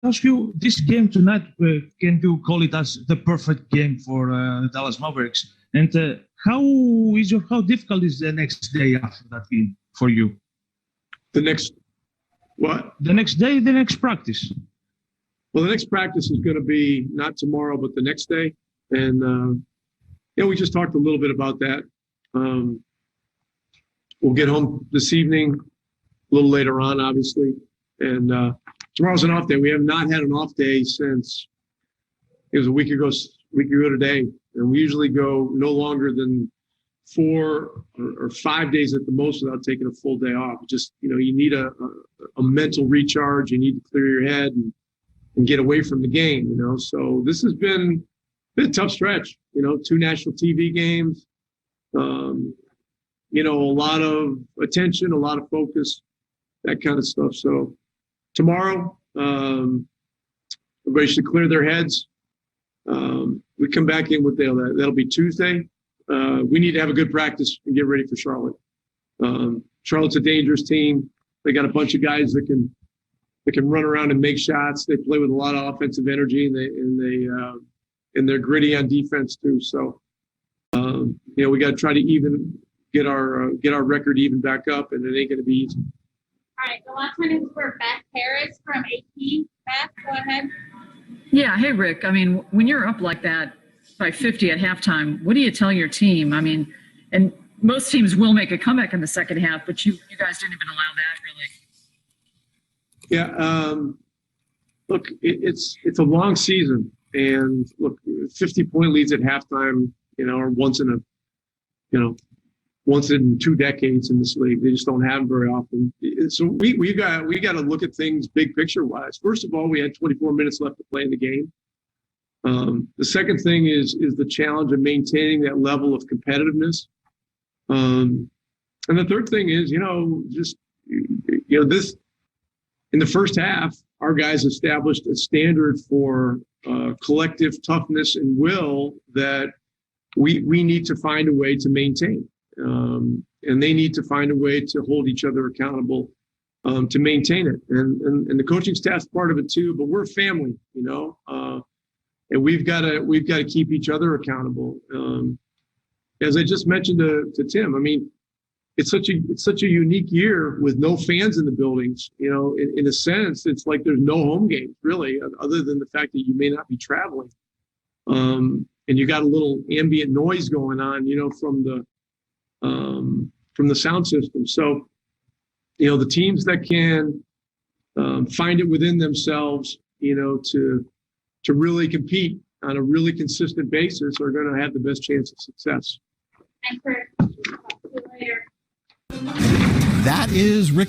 ask you, this game tonight, can you call it as the perfect game for the Dallas Mavericks? And how difficult is the next day after that game for you? The next what? The next day, the next practice. Well, the next practice is going to be not tomorrow, but the next day. And, we just talked a little bit about that. We'll get home this evening, a little later on, obviously. And tomorrow's an off day. We have not had an off day since it was a week ago today. And we usually go no longer than 4 or 5 days at the most without taking a full day off. Just, you need a mental recharge. You need to clear your head and get away from the game, So this has been a tough stretch, 2 national TV games, a lot of attention, a lot of focus, that kind of stuff. So tomorrow, everybody should clear their heads. We come back in with that'll be Tuesday. We need to have a good practice and get ready for Charlotte. Charlotte's a dangerous team. They got a bunch of guys that can run around and make shots. They play with a lot of offensive energy, and they're gritty on defense too. So, we got to try to get our record even back up, and it ain't going to be easy. All right, the last one is for Beth Harris from AP. Beth, go ahead. Yeah, hey Rick. I mean, when you're up like that by 50 at halftime, what do you tell your team? I mean, and most teams will make a comeback in the second half, but you guys didn't even allow that, really. Yeah, look, it's a long season, and look, 50-point leads at halftime, are once in 2 decades in this league. They just don't happen very often. So we got to look at things big picture wise. First of all, we had 24 minutes left to play in the game. The second thing is the challenge of maintaining that level of competitiveness. And the third thing is, this in the first half, our guys established a standard for collective toughness and will that we need to find a way to maintain. And they need to find a way to hold each other accountable to maintain it. And the coaching staff's part of it too, but we're a family, and we've got to keep each other accountable. As I just mentioned to Tim, I mean, it's such a unique year with no fans in the buildings. In a sense, it's like there's no home games really, other than the fact that you may not be traveling. And you got a little ambient noise going on, from the sound system. So, the teams that can find it within themselves, to really compete on a really consistent basis are going to have the best chance of success. And for later. That is Rick.